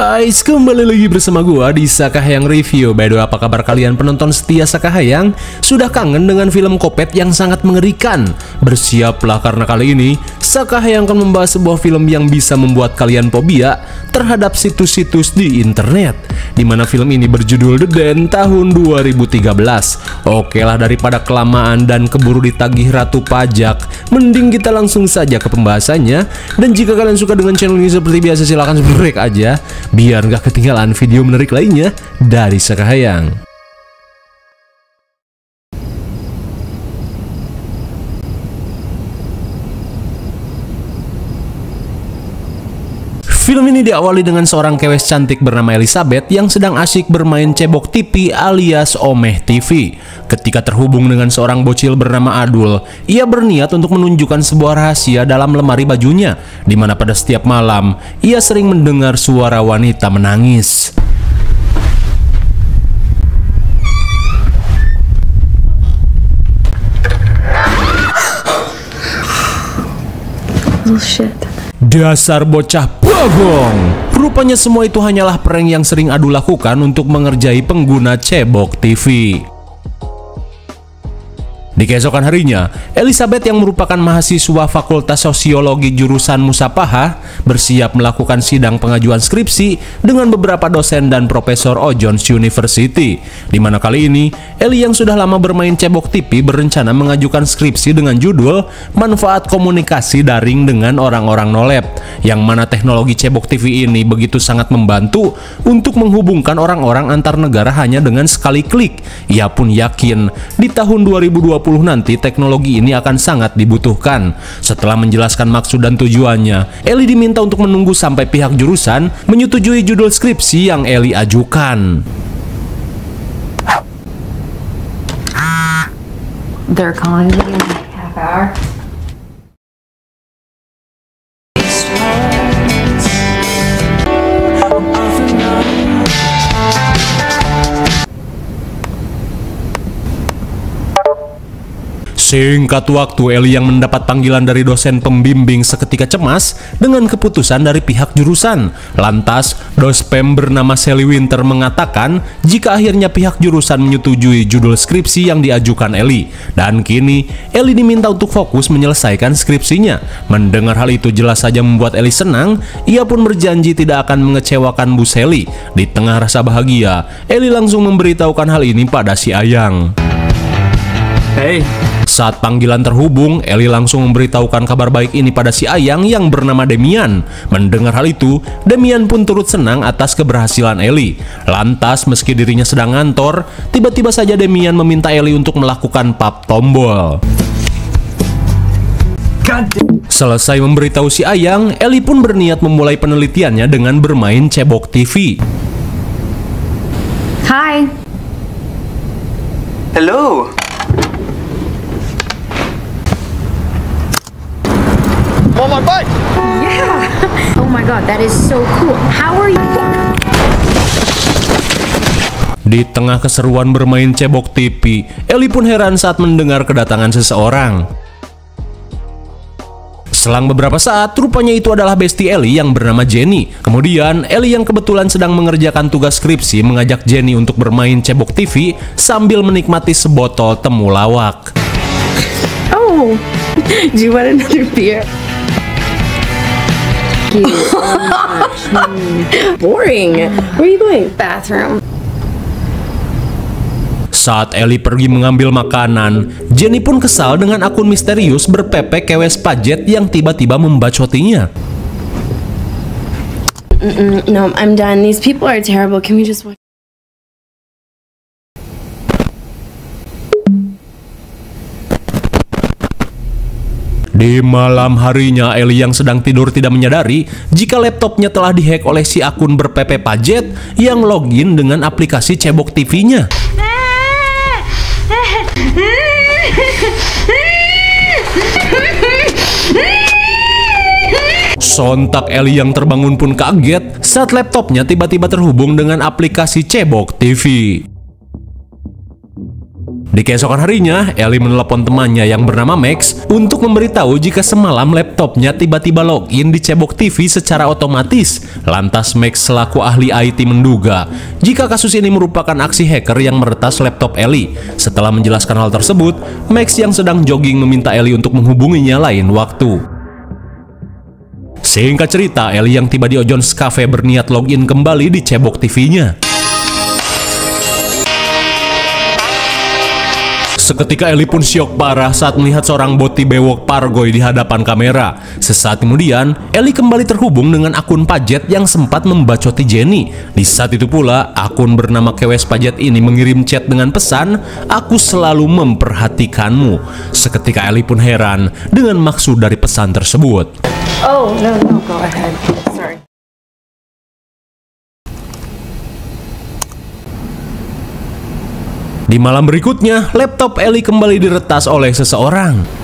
guys, kembali lagi bersama gua di Sakahayang Review. By the way, apa kabar kalian penonton setia Sakahayang? Sudah kangen dengan film Kopet yang sangat mengerikan? Bersiaplah karena kali ini Sakahayang akan membahas sebuah film yang bisa membuat kalian fobia terhadap situs-situs di internet, dimana film ini berjudul The Den tahun 2013. Oke lah, daripada kelamaan dan keburu ditagih ratu pajak, mending kita langsung saja ke pembahasannya. Dan jika kalian suka dengan channel ini seperti biasa, silahkan subscribe aja biar nggak ketinggalan video menarik lainnya dari Sakahayang. Film ini diawali dengan seorang kewes cantik bernama Elizabeth yang sedang asyik bermain cebok TV alias Omeh TV. Ketika terhubung dengan seorang bocil bernama Adul, ia berniat untuk menunjukkan sebuah rahasia dalam lemari bajunya, di mana pada setiap malam ia sering mendengar suara wanita menangis. Oh shit. Dasar bocah bagong. Rupanya semua itu hanyalah prank yang sering Adul lakukan untuk mengerjai pengguna cebok TV. Di keesokan harinya, Elizabeth yang merupakan mahasiswa Fakultas Sosiologi jurusan Musapahah bersiap melakukan sidang pengajuan skripsi dengan beberapa dosen dan profesor Jones University. Di mana kali ini, Ellie yang sudah lama bermain cebok TV berencana mengajukan skripsi dengan judul Manfaat Komunikasi Daring dengan Orang-orang Nolep, yang mana teknologi cebok TV ini begitu sangat membantu untuk menghubungkan orang-orang antar negara hanya dengan sekali klik. Ia pun yakin di tahun 2020 nanti teknologi ini akan sangat dibutuhkan. Setelah menjelaskan maksud dan tujuannya, Ellie diminta untuk menunggu sampai pihak jurusan menyetujui judul skripsi yang Ellie ajukan. They're calling me in a half hour. Singkat waktu, Ellie yang mendapat panggilan dari dosen pembimbing seketika cemas dengan keputusan dari pihak jurusan. Lantas, dospem bernama Sally Winter mengatakan jika akhirnya pihak jurusan menyetujui judul skripsi yang diajukan Ellie. Dan kini, Ellie diminta untuk fokus menyelesaikan skripsinya. Mendengar hal itu jelas saja membuat Ellie senang. Ia pun berjanji tidak akan mengecewakan Bu Sally. Di tengah rasa bahagia, Ellie langsung memberitahukan hal ini pada si Ayang. Hey. Saat panggilan terhubung, Ellie langsung memberitahukan kabar baik ini pada si Ayang yang bernama Demian. Mendengar hal itu, Demian pun turut senang atas keberhasilan Ellie. Lantas, meski dirinya sedang ngantor, tiba-tiba saja Demian meminta Ellie untuk melakukan pap tombol. Selesai memberitahu si Ayang, Ellie pun berniat memulai penelitiannya dengan bermain cebok TV. Hi. Hello. On my bike. Yeah. Oh my god, that is so cool. How are you? Di tengah keseruan bermain cebok TV, Ellie pun heran saat mendengar kedatangan seseorang. Selang beberapa saat, rupanya itu adalah bestie Ellie yang bernama Jenny. Kemudian, Ellie yang kebetulan sedang mengerjakan tugas skripsi mengajak Jenny untuk bermain cebok TV sambil menikmati sebotol temulawak. Oh, do you want another beer? Boring. Where are you going? Bathroom. Saat Ellie pergi mengambil makanan, Jenny pun kesal dengan akun misterius berpepek kewes pajet yang tiba-tiba membacotinya. No, I'm done. These people are terrible. Can we just watch? Di malam harinya, Ellie yang sedang tidur tidak menyadari jika laptopnya telah dihack oleh si akun berpepe pajet yang login dengan aplikasi cebok TV-nya. Sontak Ellie yang terbangun pun kaget saat laptopnya tiba-tiba terhubung dengan aplikasi cebok TV. Di keesokan harinya, Ellie menelepon temannya yang bernama Max untuk memberitahu jika semalam laptopnya tiba-tiba login di Cebok TV secara otomatis. Lantas Max selaku ahli IT menduga jika kasus ini merupakan aksi hacker yang meretas laptop Ellie. Setelah menjelaskan hal tersebut, Max yang sedang jogging meminta Ellie untuk menghubunginya lain waktu. Singkat cerita, Ellie yang tiba di Ojon's Cafe berniat login kembali di Cebok TV-nya. Seketika Ellie pun syok parah saat melihat seorang boti bewok pargoy di hadapan kamera. Sesaat kemudian, Ellie kembali terhubung dengan akun Pajet yang sempat membacoti Jenny. Di saat itu pula, akun bernama Kewes Pajet ini mengirim chat dengan pesan, "Aku selalu memperhatikanmu." Seketika Ellie pun heran dengan maksud dari pesan tersebut. Oh, no, go ahead. Sorry. Di malam berikutnya, laptop Ellie kembali diretas oleh seseorang.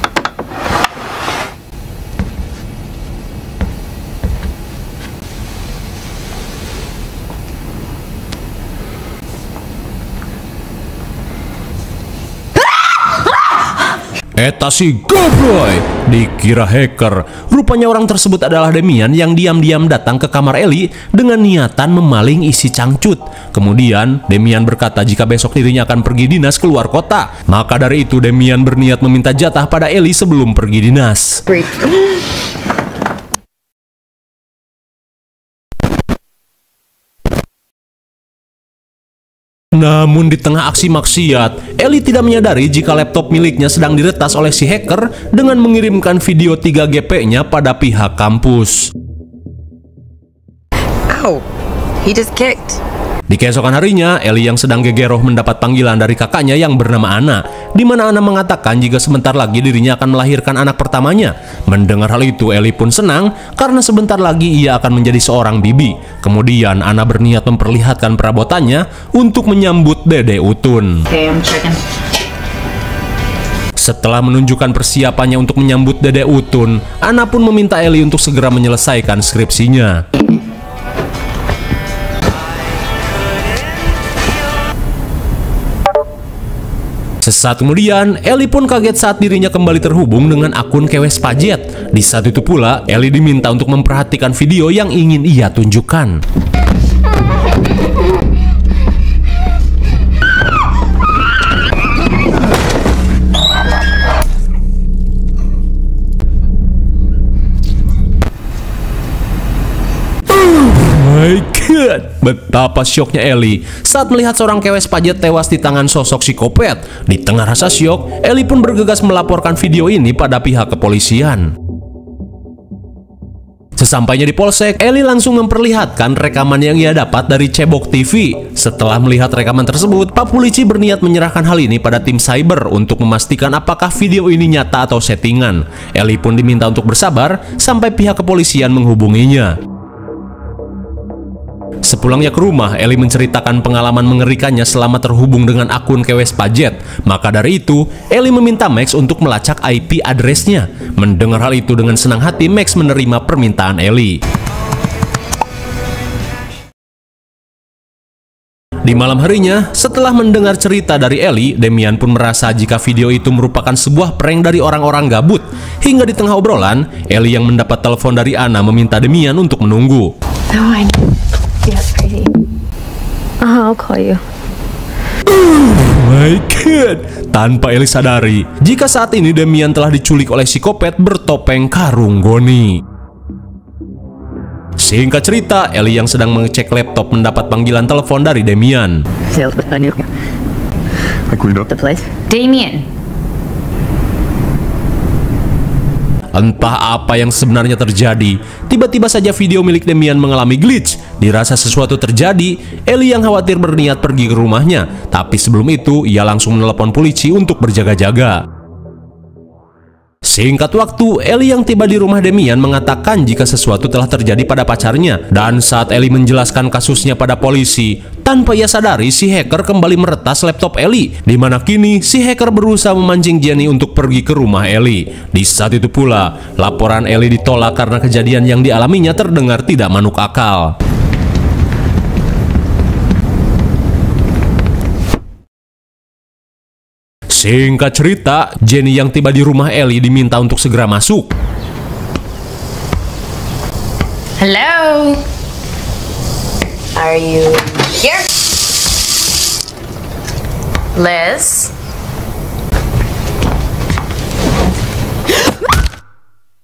Eta si gobloy, dikira hacker. Rupanya orang tersebut adalah Demian yang diam-diam datang ke kamar Ellie dengan niatan memaling isi cangcut. Kemudian Demian berkata jika besok dirinya akan pergi dinas keluar kota. Maka dari itu Demian berniat meminta jatah pada Ellie sebelum pergi dinas. Namun di tengah aksi maksiat, Ellie tidak menyadari jika laptop miliknya sedang diretas oleh si hacker dengan mengirimkan video 3GP-nya pada pihak kampus. Ow, he just kicked. Di keesokan harinya, Ellie yang sedang gegeroh mendapat panggilan dari kakaknya yang bernama Ana, di mana Ana mengatakan jika sebentar lagi dirinya akan melahirkan anak pertamanya. Mendengar hal itu, Ellie pun senang karena sebentar lagi ia akan menjadi seorang bibi. Kemudian Ana berniat memperlihatkan perabotannya untuk menyambut Dede Utun. Okay, I'm checking. Setelah menunjukkan persiapannya untuk menyambut Dede Utun, Ana pun meminta Ellie untuk segera menyelesaikan skripsinya. Sesaat kemudian, Ellie pun kaget saat dirinya kembali terhubung dengan akun Kewes Pajet. Di saat itu pula, Ellie diminta untuk memperhatikan video yang ingin ia tunjukkan. My God, betapa syoknya Ellie saat melihat seorang Kewes Pajet tewas di tangan sosok psikopat. Di tengah rasa syok, Ellie pun bergegas melaporkan video ini pada pihak kepolisian. Sesampainya di polsek, Ellie langsung memperlihatkan rekaman yang ia dapat dari Cebok TV. Setelah melihat rekaman tersebut, Pak Polisi berniat menyerahkan hal ini pada tim cyber untuk memastikan apakah video ini nyata atau settingan. Ellie pun diminta untuk bersabar sampai pihak kepolisian menghubunginya. Sepulangnya ke rumah, Ellie menceritakan pengalaman mengerikannya selama terhubung dengan akun Kewes Pajet. Maka dari itu, Ellie meminta Max untuk melacak IP address-nya. Mendengar hal itu dengan senang hati, Max menerima permintaan Ellie. Di malam harinya, setelah mendengar cerita dari Ellie, Demian pun merasa jika video itu merupakan sebuah prank dari orang-orang gabut. Hingga di tengah obrolan, Ellie yang mendapat telepon dari Ana meminta Demian untuk menunggu. No, I know. Yes, pretty. I'll call you. My God, tanpa Ellie sadari, jika saat ini Demian telah diculik oleh psikopat bertopeng karung goni. Singkat cerita, Ellie yang sedang mengecek laptop mendapat panggilan telepon dari Demian. I cleaned up. The place? Damien. Entah apa yang sebenarnya terjadi, tiba-tiba saja video milik Demian mengalami glitch. Dirasa sesuatu terjadi, Ellie yang khawatir berniat pergi ke rumahnya. Tapi sebelum itu, ia langsung menelepon polisi untuk berjaga-jaga. Singkat waktu, Ellie yang tiba di rumah Demian mengatakan jika sesuatu telah terjadi pada pacarnya. Dan saat Ellie menjelaskan kasusnya pada polisi, tanpa ia sadari si hacker kembali meretas laptop Ellie, di mana kini si hacker berusaha memancing Jenny untuk pergi ke rumah Ellie. Di saat itu pula, laporan Ellie ditolak karena kejadian yang dialaminya terdengar tidak masuk akal. Singkat cerita, Jenny yang tiba di rumah Ellie diminta untuk segera masuk. Hello? Are you here? Liz?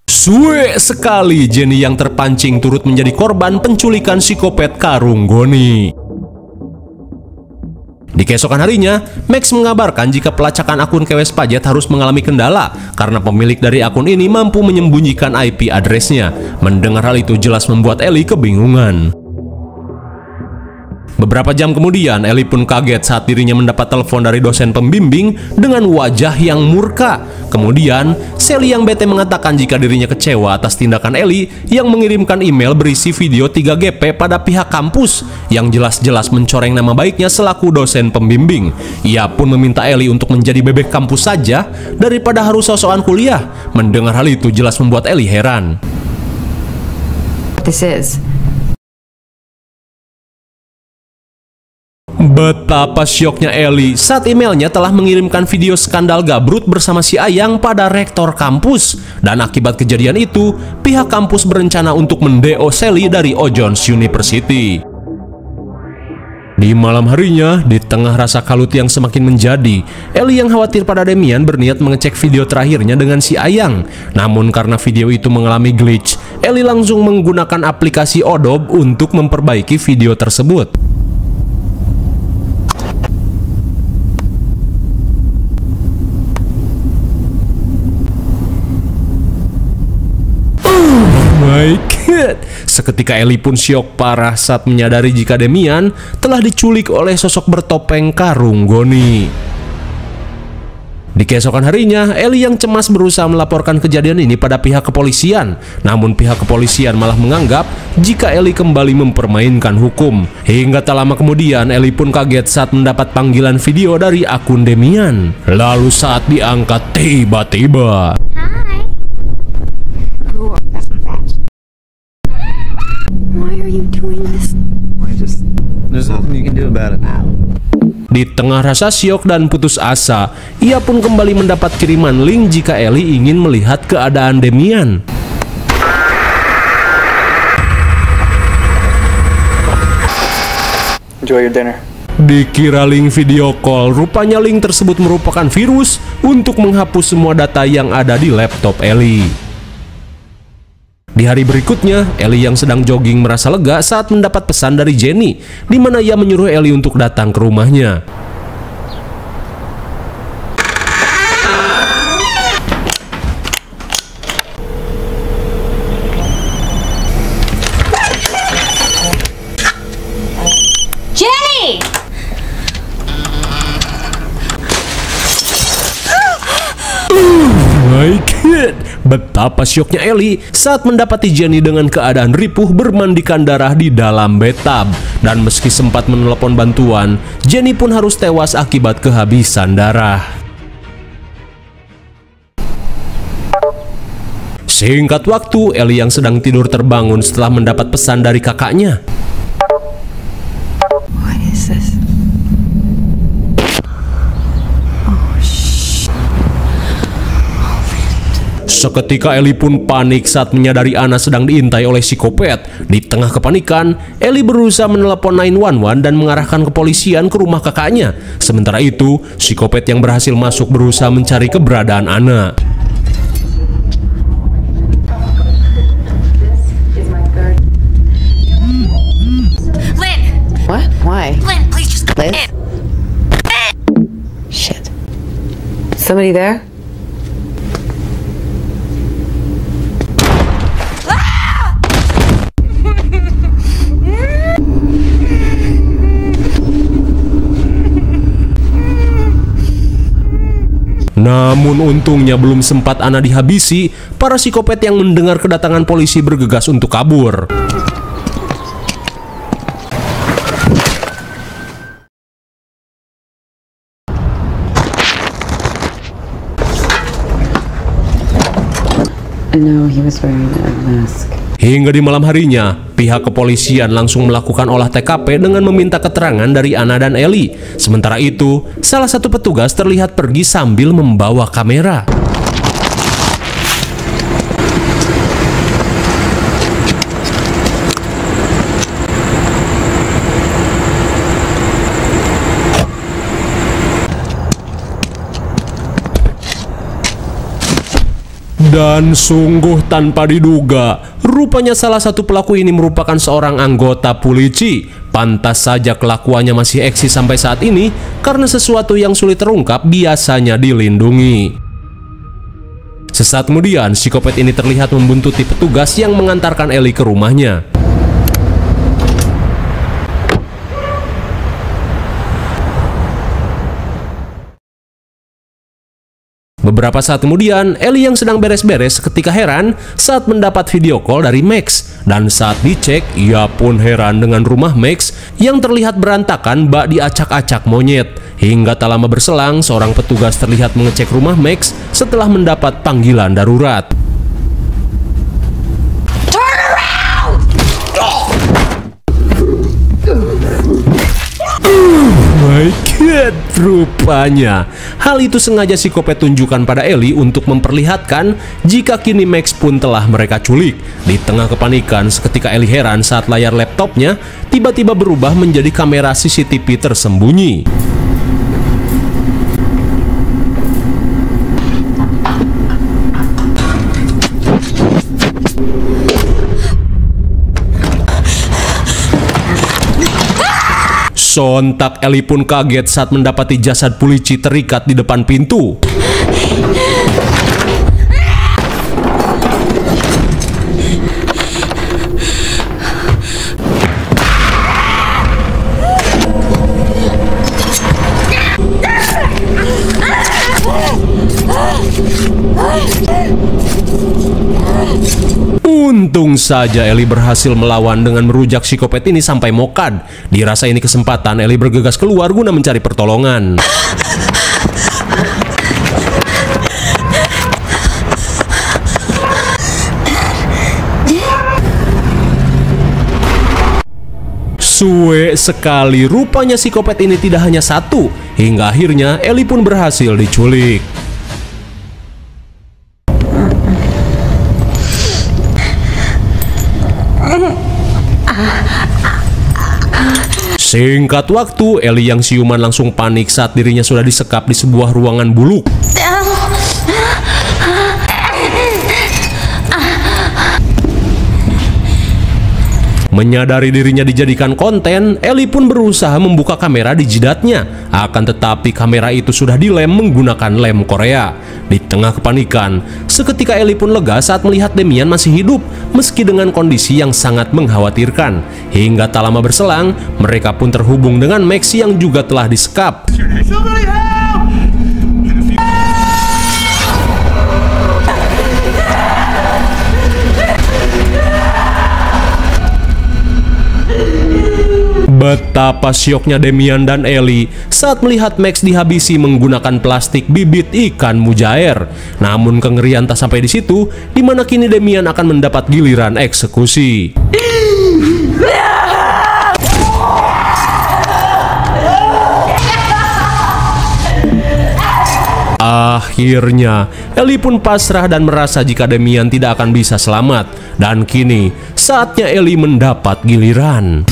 Suwe sekali, Jenny yang terpancing turut menjadi korban penculikan psikopat Karung Goni. Di keesokan harinya, Max mengabarkan jika pelacakan akun KWS Pajat harus mengalami kendala karena pemilik dari akun ini mampu menyembunyikan IP address-nya. Mendengar hal itu jelas membuat Ellie kebingungan. Beberapa jam kemudian, Ellie pun kaget saat dirinya mendapat telepon dari dosen pembimbing dengan wajah yang murka. Kemudian, Sally yang bete mengatakan jika dirinya kecewa atas tindakan Ellie yang mengirimkan email berisi video 3GP pada pihak kampus yang jelas-jelas mencoreng nama baiknya selaku dosen pembimbing. Ia pun meminta Ellie untuk menjadi bebek kampus saja daripada harus sosokan kuliah. Mendengar hal itu jelas membuat Ellie heran. This is. Betapa syoknya Ellie saat emailnya telah mengirimkan video skandal Gabrut bersama si Ayang pada rektor kampus. Dan akibat kejadian itu, pihak kampus berencana untuk mendeo Sally dari Ojons University. Di malam harinya, di tengah rasa kalut yang semakin menjadi, Ellie yang khawatir pada Demian berniat mengecek video terakhirnya dengan si Ayang. Namun karena video itu mengalami glitch, Ellie langsung menggunakan aplikasi Adobe untuk memperbaiki video tersebut. My God. Seketika Ellie pun syok parah saat menyadari jika Demian telah diculik oleh sosok bertopeng Karung Goni. Di keesokan harinya, Ellie yang cemas berusaha melaporkan kejadian ini pada pihak kepolisian. Namun pihak kepolisian malah menganggap jika Ellie kembali mempermainkan hukum. Hingga tak lama kemudian, Ellie pun kaget saat mendapat panggilan video dari akun Demian. Lalu saat diangkat tiba-tiba, Why are you doing this? There's nothing you can do about it now. di tengah rasa syok dan putus asa, ia pun kembali mendapat kiriman link jika Ellie ingin melihat keadaan Demian. Enjoy your dinner. Dikira link video call, rupanya link tersebut merupakan virus untuk menghapus semua data yang ada di laptop Ellie. Di hari berikutnya, Ellie yang sedang jogging merasa lega saat mendapat pesan dari Jenny, di mana ia menyuruh Ellie untuk datang ke rumahnya. Jenny! My God, betapa syoknya Ellie saat mendapati Jenny dengan keadaan ripuh bermandikan darah di dalam bathtub. Dan meski sempat menelepon bantuan, Jenny pun harus tewas akibat kehabisan darah. Singkat waktu, Ellie yang sedang tidur terbangun setelah mendapat pesan dari kakaknya. What is this? Seketika Ellie pun panik saat menyadari Anna sedang diintai oleh psikopat. Di tengah kepanikan, Ellie berusaha menelepon 911 dan mengarahkan kepolisian ke rumah kakaknya. Sementara itu, psikopat yang berhasil masuk berusaha mencari keberadaan Anna. Lynn! What? Why? Lynn, please just come Liz? in. Shit. Somebody there? Namun untungnya belum sempat Anna dihabisi, para psikopat yang mendengar kedatangan polisi bergegas untuk kabur. I know he was wearing a mask. Hingga di malam harinya, pihak kepolisian langsung melakukan olah TKP dengan meminta keterangan dari Anna dan Ellie. Sementara itu, salah satu petugas terlihat pergi sambil membawa kamera. Dan sungguh tanpa diduga, rupanya salah satu pelaku ini merupakan seorang anggota polisi. Pantas saja kelakuannya masih eksis sampai saat ini, karena sesuatu yang sulit terungkap biasanya dilindungi. Sesaat kemudian, psikopat ini terlihat membuntuti petugas yang mengantarkan Ellie ke rumahnya. Beberapa saat kemudian, Ellie yang sedang beres-beres ketika heran saat mendapat video call dari Max. Dan saat dicek, ia pun heran dengan rumah Max yang terlihat berantakan bak diacak-acak monyet. Hingga tak lama berselang, seorang petugas terlihat mengecek rumah Max setelah mendapat panggilan darurat. Turn around! My God, rupanya hal itu sengaja psikopat tunjukkan pada Ellie untuk memperlihatkan jika kini Max pun telah mereka culik. Di tengah kepanikan, seketika Ellie heran saat layar laptopnya tiba-tiba berubah menjadi kamera CCTV tersembunyi. Sontak Ellie pun kaget saat mendapati jasad polisi terikat di depan pintu. Untung saja Ellie berhasil melawan dengan merujak psikopat ini sampai mokad. Dirasa ini kesempatan, Ellie bergegas keluar guna mencari pertolongan. Suwe sekali, rupanya psikopat ini tidak hanya satu. Hingga akhirnya Ellie pun berhasil diculik. Singkat waktu, Ellie yang siuman langsung panik saat dirinya sudah disekap di sebuah ruangan buluk. Menyadari dirinya dijadikan konten, Ellie pun berusaha membuka kamera di jidatnya. Akan tetapi kamera itu sudah dilem menggunakan lem Korea. Di tengah kepanikan, seketika Ellie pun lega saat melihat Damian masih hidup, meski dengan kondisi yang sangat mengkhawatirkan. Hingga tak lama berselang, mereka pun terhubung dengan Max yang juga telah disekap. Betapa syoknya Damian dan Ellie saat melihat Max dihabisi menggunakan plastik bibit ikan mujair. Namun kengerian tak sampai di situ, di mana kini Damian akan mendapat giliran eksekusi. Akhirnya, Ellie pun pasrah dan merasa jika Damian tidak akan bisa selamat. Dan kini, saatnya Ellie mendapat giliran.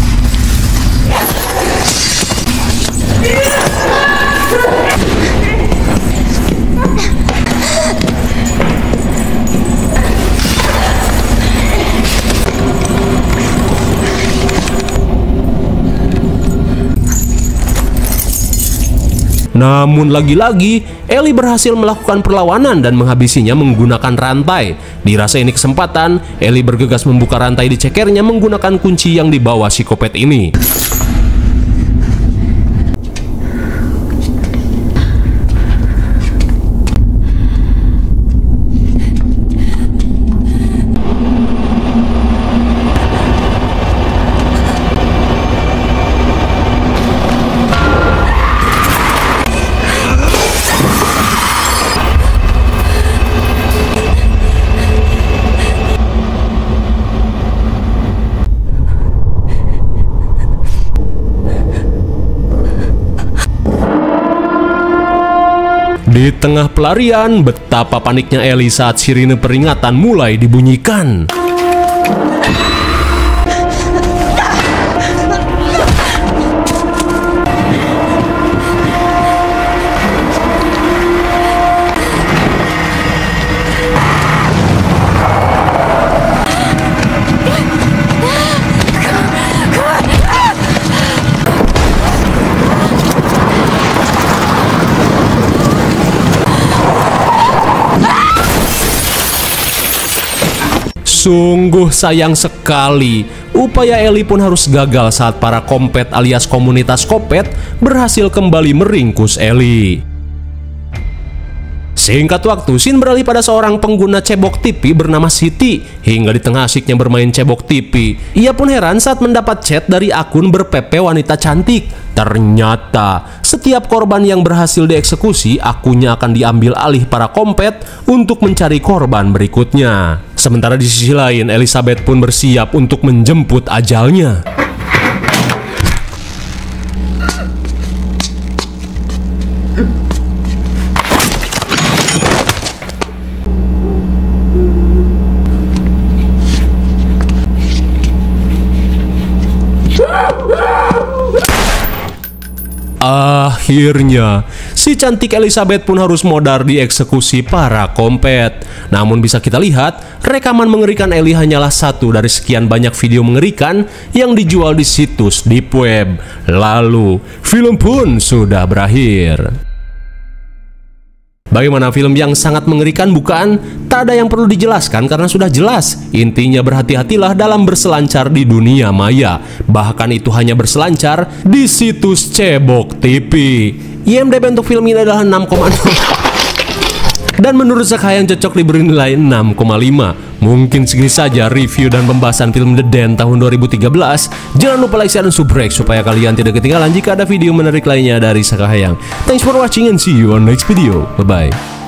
Namun lagi-lagi, Ellie berhasil melakukan perlawanan dan menghabisinya menggunakan rantai. Dirasa ini kesempatan, Ellie bergegas membuka rantai di cekernya menggunakan kunci yang dibawa psikopat ini. Di tengah pelarian, betapa paniknya Ellie saat sirine peringatan mulai dibunyikan. Sungguh sayang sekali, upaya Ellie pun harus gagal saat para kompet alias komunitas kopet berhasil kembali meringkus Ellie. Singkat waktu, scene beralih pada seorang pengguna cebok TV bernama Siti. Hingga di tengah asiknya bermain cebok TV, ia pun heran saat mendapat chat dari akun berpepe wanita cantik. Ternyata, setiap korban yang berhasil dieksekusi, akunnya akan diambil alih para kompet untuk mencari korban berikutnya. Sementara di sisi lain, Elizabeth pun bersiap untuk menjemput ajalnya. Akhirnya, si cantik Elizabeth pun harus modar dieksekusi para kompet. Namun bisa kita lihat, rekaman mengerikan Ellie hanyalah satu dari sekian banyak video mengerikan yang dijual di situs deep web. Lalu, film pun sudah berakhir. Bagaimana film yang sangat mengerikan bukan? Tak ada yang perlu dijelaskan karena sudah jelas. Intinya berhati-hatilah dalam berselancar di dunia maya. Bahkan itu hanya berselancar di situs cebok TV. IMDb untuk film ini adalah 6,0. Dan menurut Sakahayang cocok diberi nilai 6,5. Mungkin segini saja review dan pembahasan film The Den tahun 2013. Jangan lupa like, share, dan subscribe supaya kalian tidak ketinggalan jika ada video menarik lainnya dari Sakahayang. Thanks for watching and see you on next video. Bye-bye.